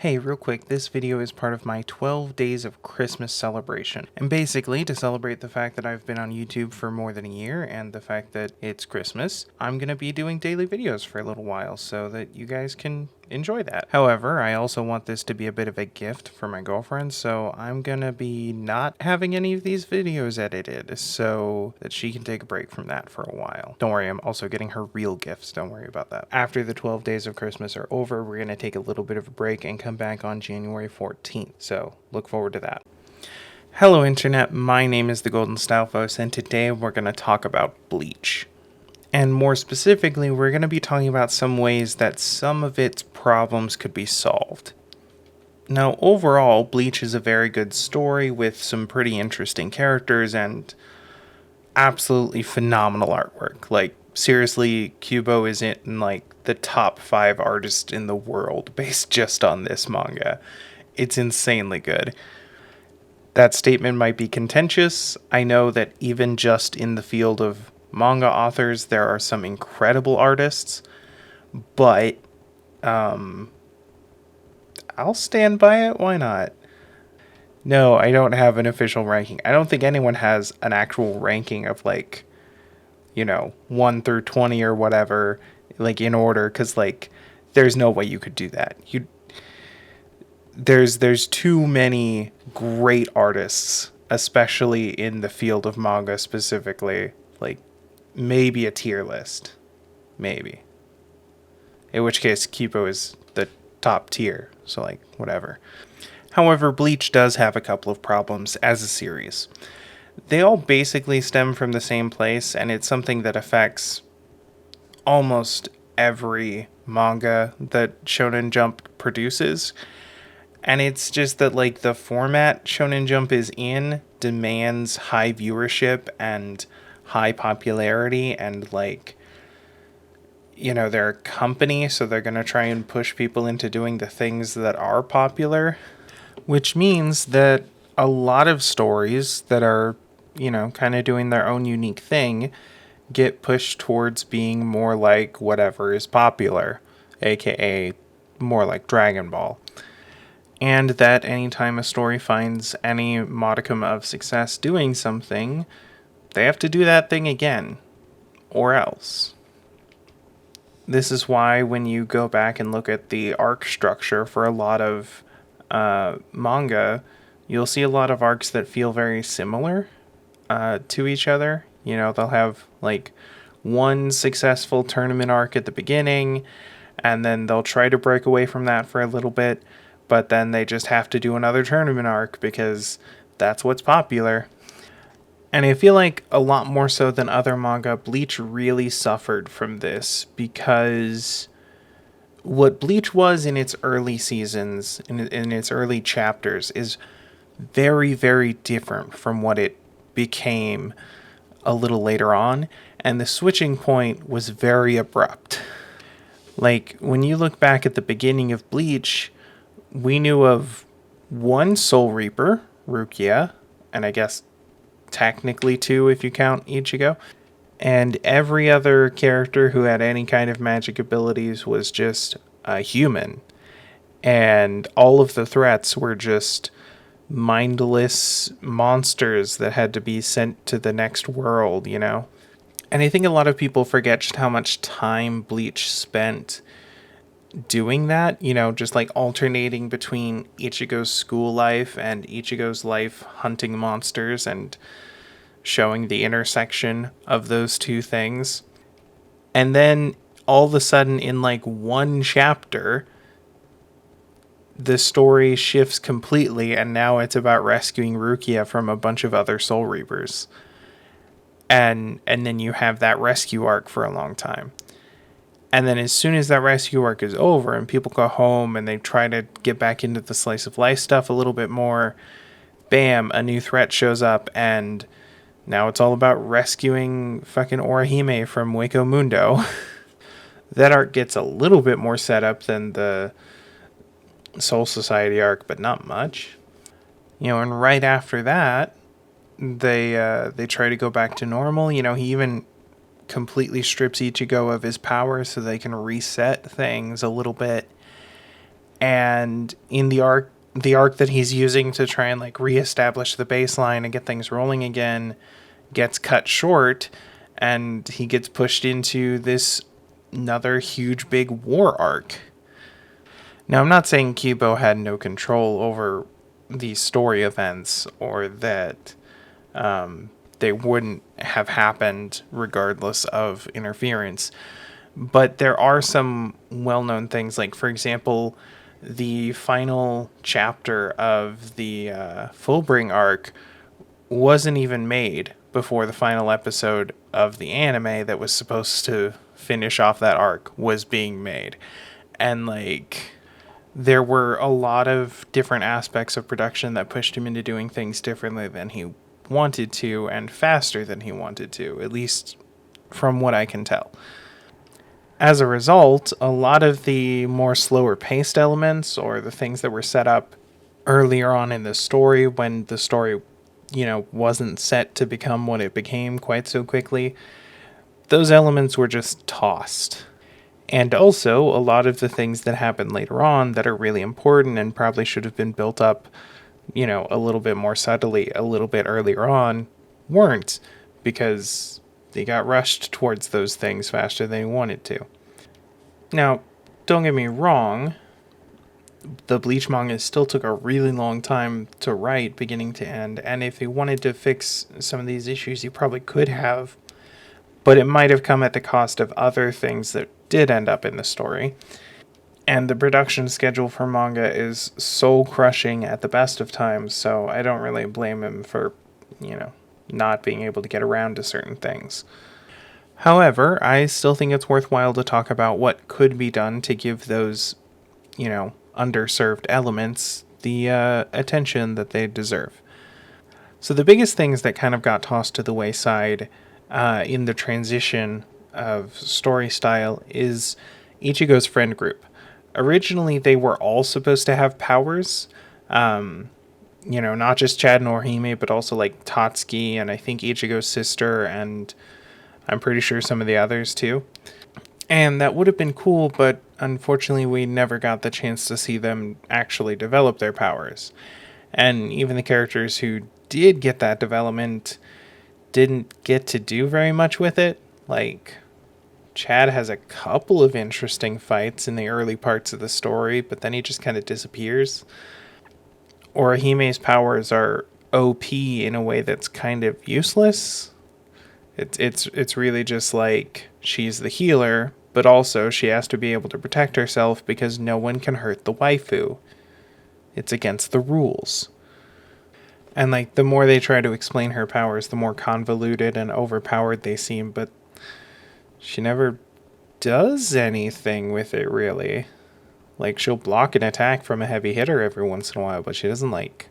Hey, real quick, this video is part of my 12 days of Christmas celebration. And basically, to celebrate the fact that I've been on YouTube for more than a year and the fact that it's Christmas, I'm going to be doing daily videos for a little while so that you guys can enjoy that. However, I also want this to be a bit of a gift for my girlfriend, so I'm going to be not having any of these videos edited so that she can take a break from that for a while. Don't worry, I'm also getting her real gifts, don't worry about that. After the 12 days of Christmas are over, we're going to take a little bit of a break and come back on January 14th, so look forward to that. Hello Internet, my name is the Golden Stalfos, and today we're going to talk about Bleach. And more specifically, we're going to be talking about some ways that some of its problems could be solved. Now, overall, Bleach is a very good story with some pretty interesting characters and absolutely phenomenal artwork. Like, seriously, Kubo is in like the top 5 artists in the world based just on this manga. It's insanely good. That statement might be contentious. I know that even just in the field of manga authors, there are some incredible artists, but I'll stand by it. Why not? No, I don't have an official ranking. I don't think anyone has an actual ranking of 1 through 20 or whatever, like in order, because there's no way you could do that. There's too many great artists, especially in the field of manga specifically. Like, maybe a tier list. Maybe. In which case, Kipo is the top tier. So, whatever. However, Bleach does have a couple of problems as a series. They all basically stem from the same place, and it's something that affects almost every manga that Shonen Jump produces. And it's just that, the format Shonen Jump is in demands high viewership and high popularity, and they're a company, so they're going to try and push people into doing the things that are popular, which means that a lot of stories that are, kind of doing their own unique thing get pushed towards being more like whatever is popular, aka more like Dragon Ball. And that anytime a story finds any modicum of success doing something, they have to do that thing again, or else. This is why when you go back and look at the arc structure for a lot of manga, you'll see a lot of arcs that feel very similar to each other. They'll have one successful tournament arc at the beginning, and then they'll try to break away from that for a little bit, but then they just have to do another tournament arc because that's what's popular. And I feel like a lot more so than other manga, Bleach really suffered from this, because what Bleach was in its early seasons, in its early chapters, is very, very different from what it became a little later on, and the switching point was very abrupt. When you look back at the beginning of Bleach, we knew of one Soul Reaper, Rukia, and I guess technically 2 if you count Ichigo, and every other character who had any kind of magic abilities was just a human, and all of the threats were just mindless monsters that had to be sent to the next world, And I think a lot of people forget just how much time Bleach spent doing that, just alternating between Ichigo's school life and Ichigo's life hunting monsters and showing the intersection of those two things. And then all of a sudden in one chapter, the story shifts completely, and now it's about rescuing Rukia from a bunch of other Soul Reapers. And then you have that rescue arc for a long time. And then as soon as that rescue arc is over and people go home and they try to get back into the slice of life stuff a little bit more, bam, a new threat shows up, and now it's all about rescuing fucking Orihime from Hueco Mundo. That arc gets a little bit more set up than the Soul Society arc, but not much. And right after that, they try to go back to normal. He even completely strips Ichigo of his power so they can reset things a little bit. And in the arc that he's using to try and like reestablish the baseline and get things rolling again gets cut short, and he gets pushed into this another huge big war arc. Now, I'm not saying Kibo had no control over these story events, or that they wouldn't have happened regardless of interference. But there are some well known things, like, for example, the final chapter of the Fullbring arc wasn't even made before the final episode of the anime that was supposed to finish off that arc was being made. And, like, there were a lot of different aspects of production that pushed him into doing things differently than he wanted to and faster than he wanted to, at least from what I can tell. As a result, a lot of the more slower paced elements, or the things that were set up earlier on in the story when the story, wasn't set to become what it became quite so quickly, those elements were just tossed. And also, a lot of the things that happen later on that are really important and probably should have been built up, a little bit more subtly, a little bit earlier on, weren't, because they got rushed towards those things faster than they wanted to. Now, don't get me wrong, the Bleach manga still took a really long time to write, beginning to end, and if he wanted to fix some of these issues, he probably could have, but it might have come at the cost of other things that did end up in the story. And the production schedule for manga is soul crushing at the best of times, so I don't really blame him for, not being able to get around to certain things. However, I still think it's worthwhile to talk about what could be done to give those, underserved elements the attention that they deserve. So the biggest things that kind of got tossed to the wayside in the transition of story style is Ichigo's friend group. Originally, they were all supposed to have powers. Not just Chad and Orihime, but also like Tatsuki and I think Ichigo's sister, and I'm pretty sure some of the others too. And that would have been cool, but unfortunately we never got the chance to see them actually develop their powers. And even the characters who did get that development didn't get to do very much with it. Like, Chad has a couple of interesting fights in the early parts of the story, but then he just kind of disappears. Orihime's powers are OP in a way that's kind of useless. It's really just like she's the healer, but also she has to be able to protect herself because no one can hurt the waifu. It's against the rules. And like the more they try to explain her powers, the more convoluted and overpowered they seem, but she never does anything with it really. Like, she'll block an attack from a heavy hitter every once in a while, but she doesn't like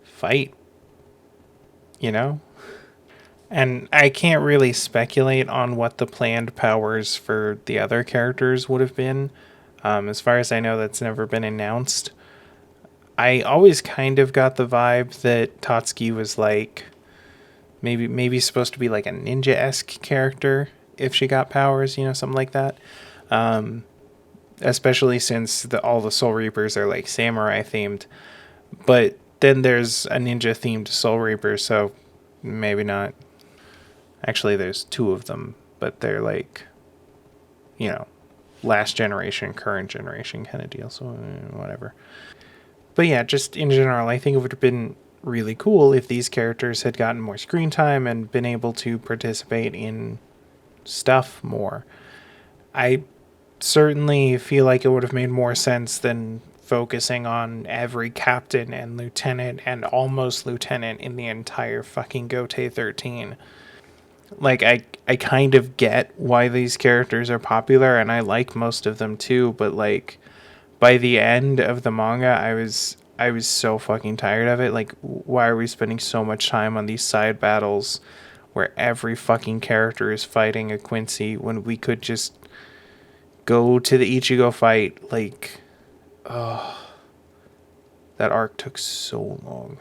fight, And I can't really speculate on what the planned powers for the other characters would have been. As far as I know, that's never been announced. I always kind of got the vibe that Tatsuki was like maybe supposed to be like a ninja-esque character if she got powers, something like that. Especially since all the Soul Reapers are like samurai themed. But then there's a ninja themed Soul Reaper, so maybe not. Actually, there's two of them, but they're like, last generation, current generation kind of deal, so whatever. But yeah, just in general, I think it would have been really cool if these characters had gotten more screen time and been able to participate in stuff more. I certainly feel like it would have made more sense than focusing on every captain and lieutenant and almost lieutenant in the entire fucking Gotei 13. Like, I kind of get why these characters are popular, and I like most of them too, but like, by the end of the manga, I was so fucking tired of it. Like, why are we spending so much time on these side battles where every fucking character is fighting a Quincy when we could just go to the Ichigo fight? Like, that arc took so long.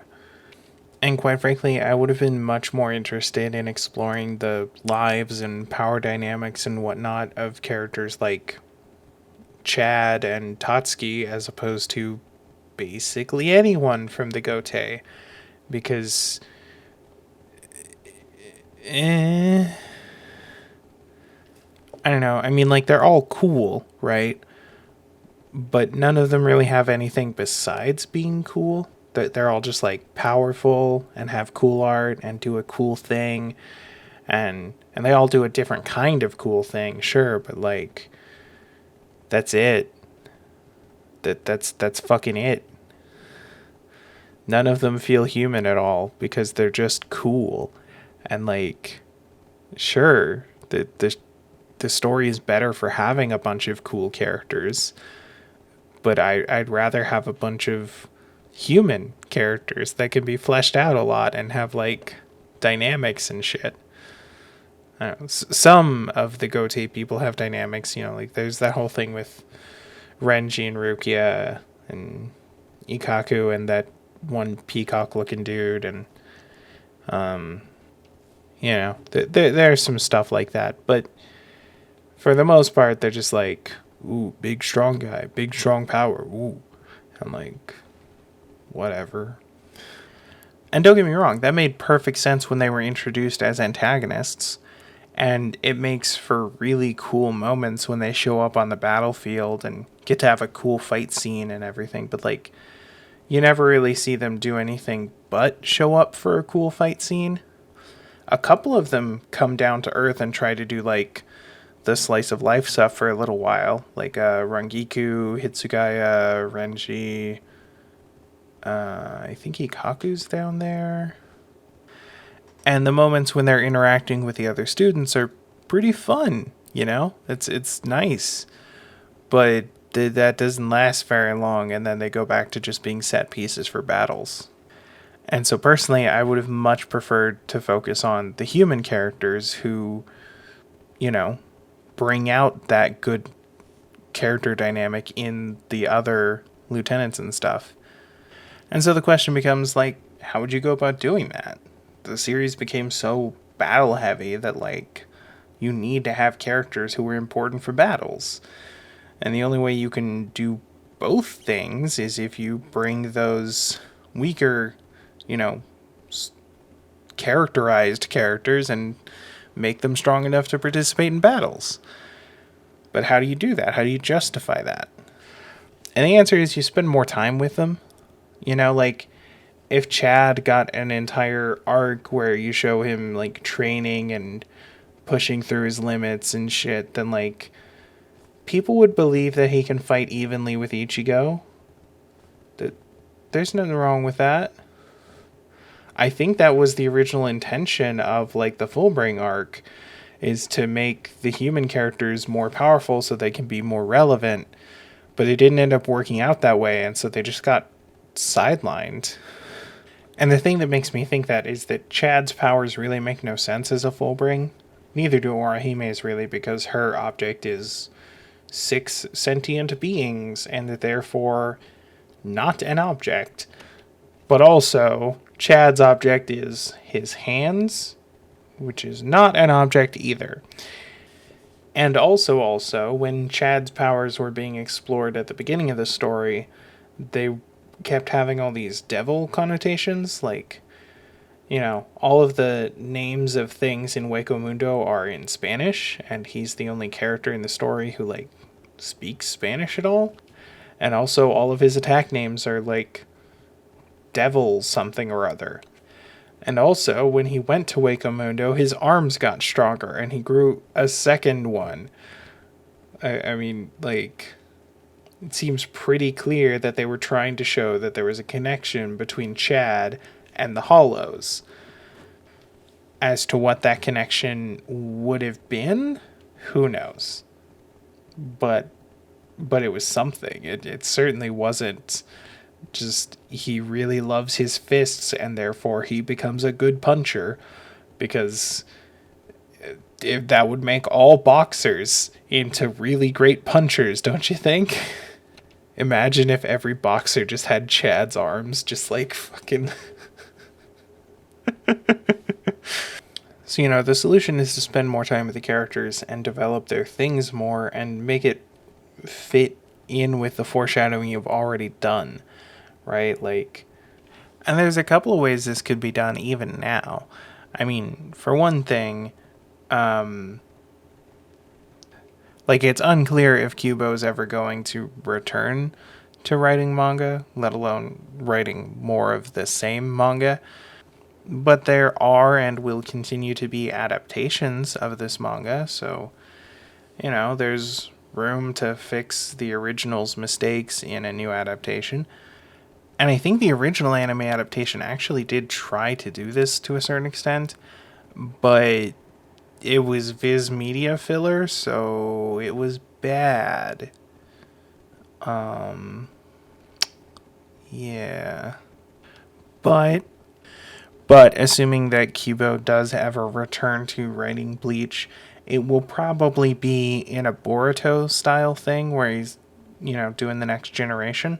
And quite frankly, I would have been much more interested in exploring the lives and power dynamics and whatnot of characters like Chad and Tatsuki as opposed to basically anyone from the Gotei. Because, I don't know. I mean, like, they're all cool, right? But none of them really have anything besides being cool. They're all just like powerful and have cool art and do a cool thing, and they all do a different kind of cool thing, sure, but like that's it. That's fucking it. None of them feel human at all because they're just cool. And like sure, the story is better for having a bunch of cool characters, but I'd rather have a bunch of human characters that can be fleshed out a lot and have like dynamics and shit. I don't know, some of the Gotei people have dynamics, you know, like there's that whole thing with Renji and Rukia and Ikaku and that one peacock looking dude, and you know, there's some stuff like that, but for the most part they're just like, ooh, big strong guy, big strong power, ooh. I'm like, whatever. And don't get me wrong, that made perfect sense when they were introduced as antagonists. And it makes for really cool moments when they show up on the battlefield and get to have a cool fight scene and everything. But, like, you never really see them do anything but show up for a cool fight scene. A couple of them come down to earth and try to do, like, the slice of life stuff for a little while. Like, Rangiku, Hitsugaya, Renji. I think Ikaku's down there. And the moments when they're interacting with the other students are pretty fun, you know? It's nice. But that doesn't last very long, and then they go back to just being set pieces for battles. And so personally, I would have much preferred to focus on the human characters who, you know, bring out that good character dynamic in the other lieutenants and stuff. And so the question becomes, like, how would you go about doing that? The series became so battle heavy that, like, you need to have characters who are important for battles. And the only way you can do both things is if you bring those weaker, you know, characterized characters and make them strong enough to participate in battles. But how do you do that? How do you justify that? And the answer is you spend more time with them. You know, like, if Chad got an entire arc where you show him, like, training and pushing through his limits and shit, then, like, people would believe that he can fight evenly with Ichigo. There's nothing wrong with that. I think that was the original intention of, like, the Fullbring arc, is to make the human characters more powerful so they can be more relevant. But it didn't end up working out that way, and so they just got sidelined. And the thing that makes me think that is that Chad's powers really make no sense as a Fullbring. Neither do Orahime's really, because her object is 6 sentient beings, and therefore not an object. But also, Chad's object is his hands, which is not an object either. And also, when Chad's powers were being explored at the beginning of the story, they kept having all these devil connotations, like, you know, all of the names of things in Hueco Mundo are in Spanish, and he's the only character in the story who, like, speaks Spanish at all. And also all of his attack names are, like, devil something or other. And also, when he went to Hueco Mundo, his arms got stronger, and he grew a second one. I mean, like, it seems pretty clear that they were trying to show that there was a connection between Chad and the Hollows. As to what that connection would have been, who knows? But it was something. It certainly wasn't just he really loves his fists and therefore he becomes a good puncher, because if that would make all boxers into really great punchers, don't you think? Imagine if every boxer just had Chad's arms, just like fucking... So, you know, the solution is to spend more time with the characters and develop their things more and make fit in with the foreshadowing you've already done, right? Like, and there's a couple of ways this could be done even now. I mean, for one thing, like, it's unclear if Kubo's ever going to return to writing manga, let alone writing more of the same manga. But there are and will continue to be adaptations of this manga, so, there's room to fix the original's mistakes in a new adaptation. And I think the original anime adaptation actually did try to do this to a certain extent, but it was Viz Media filler, so it was bad. Yeah. But assuming that Kubo does ever return to writing Bleach, it will probably be in a Boruto style thing where he's, doing the next generation.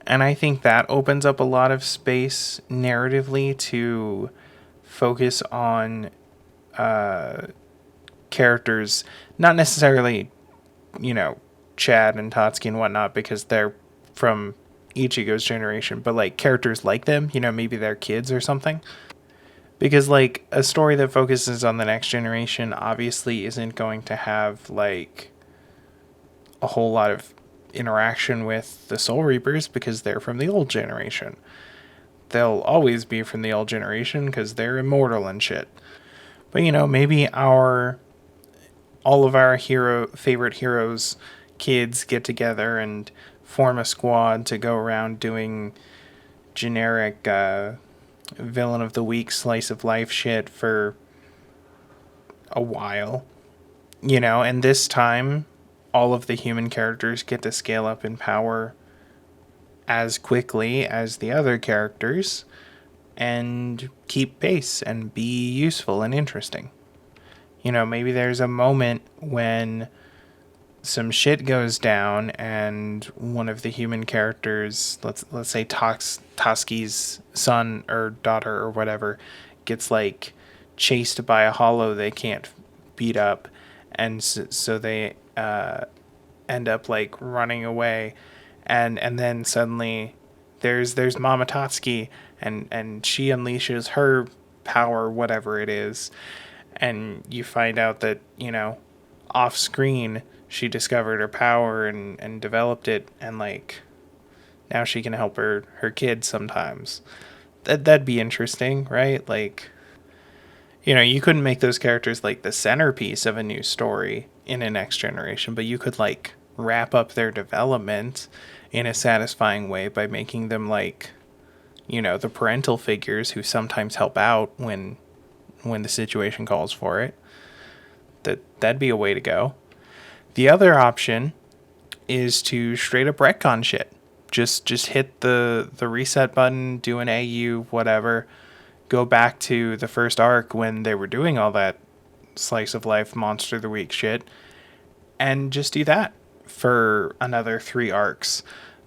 And I think that opens up a lot of space narratively to focus on characters, not necessarily, Chad and Tatsuki and whatnot, because they're from Ichigo's generation, but like characters like them, maybe they're kids or something. Because like a story that focuses on the next generation obviously isn't going to have like a whole lot of interaction with the Soul Reapers because they're from the old generation. They'll always be from the old generation because they're immortal and shit. But maybe all of our favorite heroes kids get together and form a squad to go around doing generic villain of the week slice of life shit for a while. And this time all of the human characters get to scale up in power as quickly as the other characters and keep pace and be useful and interesting. Maybe there's a moment when some shit goes down and one of the human characters, let's say Toski's son or daughter or whatever, gets like chased by a hollow they can't beat up, and so they end up like running away, and then suddenly there's Mama Tatsuki, and she unleashes her power, whatever it is, and you find out that off screen she discovered her power and developed it, and like now she can help her kids sometimes. That'd be interesting, right? Like, you couldn't make those characters like the centerpiece of a new story in a next generation, but you could like wrap up their development in a satisfying way by making them like, the parental figures who sometimes help out when the situation calls for it. That'd be a way to go. The other option is to straight up retcon shit. Just hit the reset button, do an AU, whatever. Go back to the first arc when they were doing all that slice of life monster of the week shit, and just do that for another 3 arcs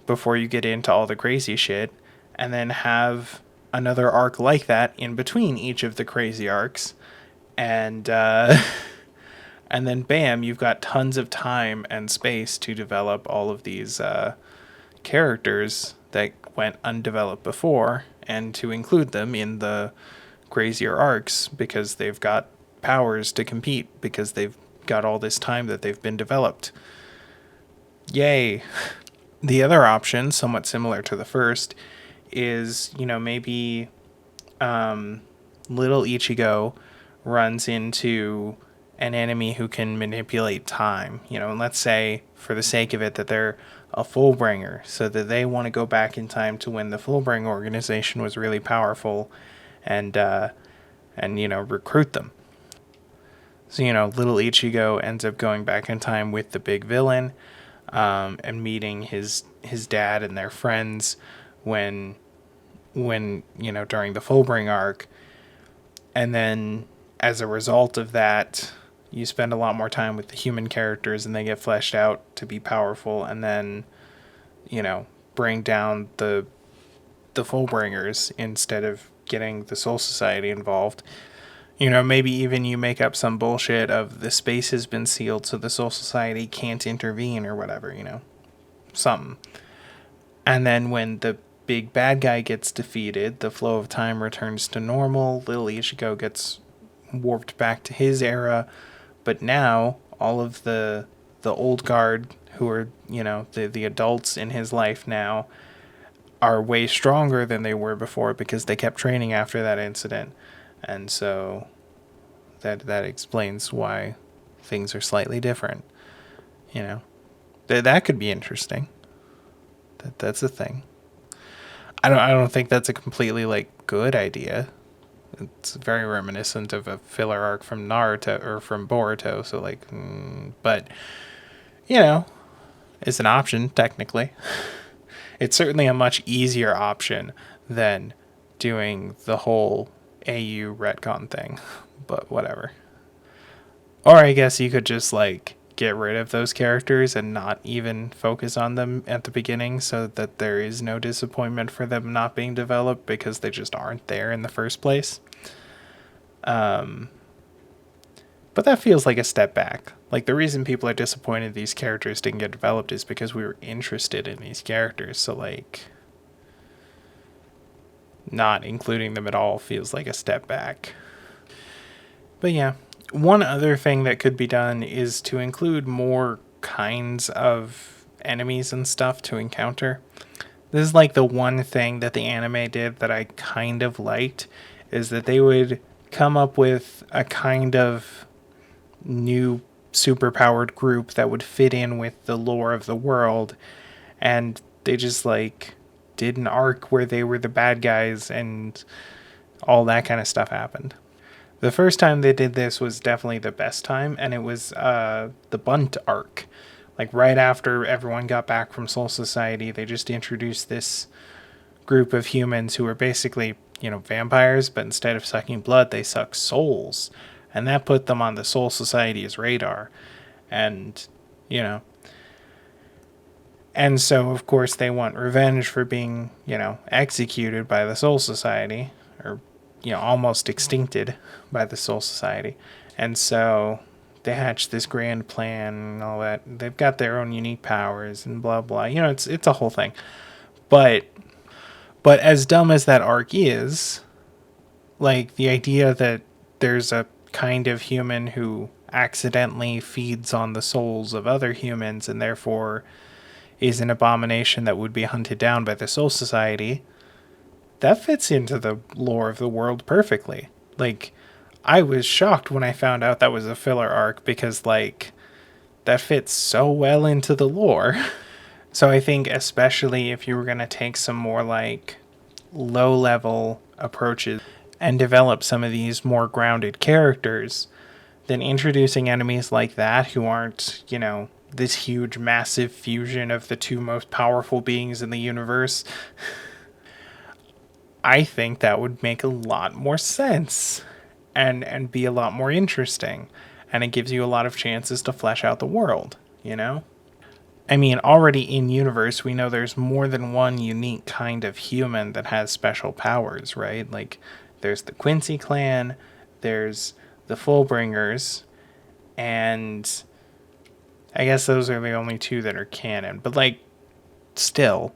before you get into all the crazy shit, and then have another arc like that in between each of the crazy arcs, and and then bam, you've got tons of time and space to develop all of these characters that went undeveloped before, and to include them in the crazier arcs because they've got powers to compete, because they've got all this time that they've been developed. Yay. The other option, somewhat similar to the first, is, maybe little Ichigo runs into an enemy who can manipulate time. And let's say, for the sake of it, that they're a Fullbringer, so that they want to go back in time to when the Fullbringer organization was really powerful, and recruit them. So, little Ichigo ends up going back in time with the big villain, and meeting his dad and their friends when during the Fullbringer arc. And then as a result of that, you spend a lot more time with the human characters and they get fleshed out to be powerful, and then bring down the Fullbringers instead of getting the Soul Society involved. Maybe even you make up some bullshit of the space has been sealed so the Soul Society can't intervene or whatever, something. And then when the big bad guy gets defeated, the flow of time returns to normal. Lil Ichigo gets warped back to his era, but now all of the old guard who are, the adults in his life now are way stronger than they were before because they kept training after that incident. And so that explains why things are slightly different. That could be interesting. That's a thing. I don't think that's a completely good idea. It's very reminiscent of a filler arc from Naruto or from Boruto. So but it's an option technically. It's certainly a much easier option than doing the whole AU retcon thing. But whatever. Or I guess you could just get rid of those characters and not even focus on them at the beginning so that there is no disappointment for them not being developed because they just aren't there in the first place. But that feels like a step back. The reason people are disappointed these characters didn't get developed is because we were interested in these characters. So not including them at all feels like a step back. But yeah. One other thing that could be done is to include more kinds of enemies and stuff to encounter. This is the one thing that the anime did that I kind of liked, is that they would come up with a kind of new superpowered group that would fit in with the lore of the world, and they just did an arc where they were the bad guys and all that kind of stuff happened. The first time they did this was definitely the best time, and it was the Bunt arc. Right after everyone got back from Soul Society, they just introduced this group of humans who were basically, vampires, but instead of sucking blood, they suck souls. And that put them on the Soul Society's radar. And, and so, of course, they want revenge for being, executed by the Soul Society, or almost extincted by the Soul Society. And so they hatch this grand plan and all that. They've got their own unique powers and blah, blah. It's a whole thing. But as dumb as that arc is, the idea that there's a kind of human who accidentally feeds on the souls of other humans and therefore is an abomination that would be hunted down by the Soul Society, that fits into the lore of the world perfectly. I was shocked when I found out that was a filler arc because, that fits so well into the lore. So I think especially if you were going to take some more, low-level approaches and develop some of these more grounded characters, then introducing enemies like that who aren't, this huge, massive fusion of the two most powerful beings in the universe... I think that would make a lot more sense and be a lot more interesting. And it gives you a lot of chances to flesh out the world, I mean, already in universe, we know there's more than one unique kind of human that has special powers, right? There's the Quincy clan, there's the Fullbringers, and I guess those are the only two that are canon. But, still,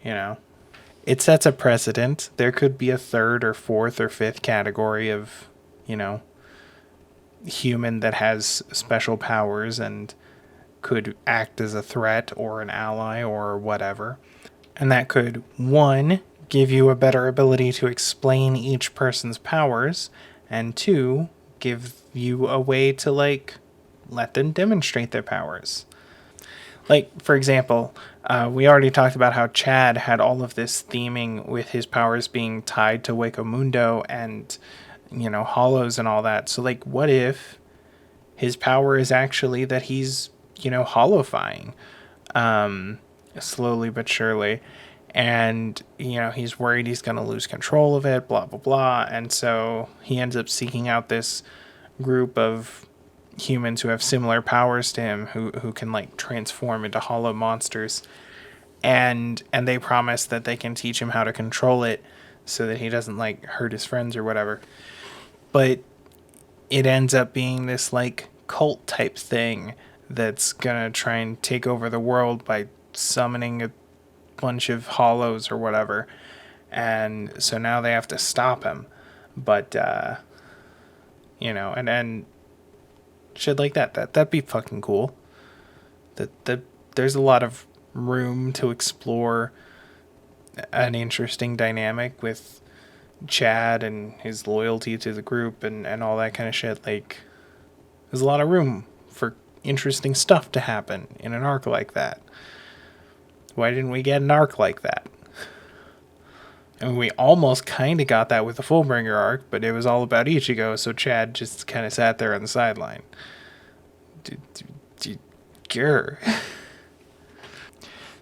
it sets a precedent. There could be a third or fourth or fifth category of, human that has special powers and could act as a threat or an ally or whatever. And that could, one, give you a better ability to explain each person's powers, and two, give you a way to, let them demonstrate their powers. For example, we already talked about how Chad had all of this theming with his powers being tied to Wakamundo and, hollows and all that. So, what if his power is actually that he's, hollowifying, slowly but surely. And, he's worried he's going to lose control of it, blah, blah, blah. And so he ends up seeking out this group of humans who have similar powers to him who can transform into hollow monsters, and they promise that they can teach him how to control it so that he doesn't hurt his friends or whatever. But it ends up being this like cult type thing that's gonna try and take over the world by summoning a bunch of hollows or whatever. And so now they have to stop him. But and shit like that'd be fucking cool. That there's a lot of room to explore an interesting dynamic with Chad and his loyalty to the group and all that kind of shit. Like, there's a lot of room for interesting stuff to happen in an arc like that. Why didn't we get an arc like that? I mean, we almost kind of got that with the Fullbringer arc, but it was all about Ichigo, so Chad just kind of sat there on the sideline. Grr.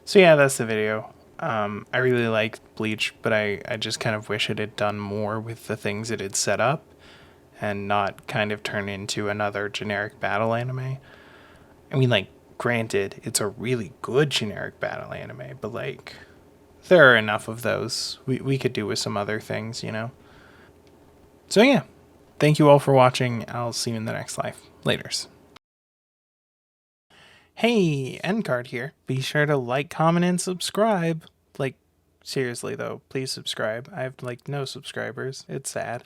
So yeah, that's the video. I really liked Bleach, but I just kind of wish it had done more with the things it had set up and not kind of turn into another generic battle anime. I mean, like, granted, it's a really good generic battle anime, but like, there are enough of those. We could do with some other things, you know? So yeah, thank you all for watching. I'll see you in the next life. Laters. Hey, Endcard here. Be sure to like, comment, and subscribe. Like, seriously though, please subscribe. I have like no subscribers. It's sad.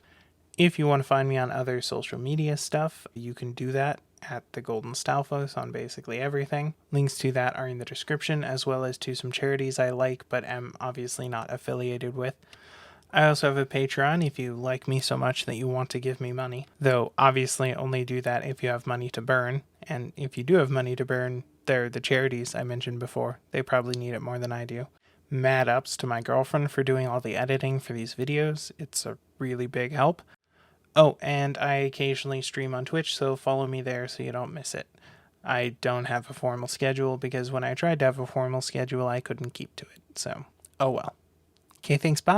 If you want to find me on other social media stuff, you can do that at the Golden Stalfos on basically everything. Links to that are in the description, as well as to some charities I like but am obviously not affiliated with. I also have a Patreon if you like me so much that you want to give me money. Though, obviously, only do that if you have money to burn. And if you do have money to burn, they're the charities I mentioned before. They probably need it more than I do. Mad ups to my girlfriend for doing all the editing for these videos. It's a really big help. Oh, and I occasionally stream on Twitch, so follow me there so you don't miss it. I don't have a formal schedule because when I tried to have a formal schedule, I couldn't keep to it. So, oh well. Okay, thanks. Bye.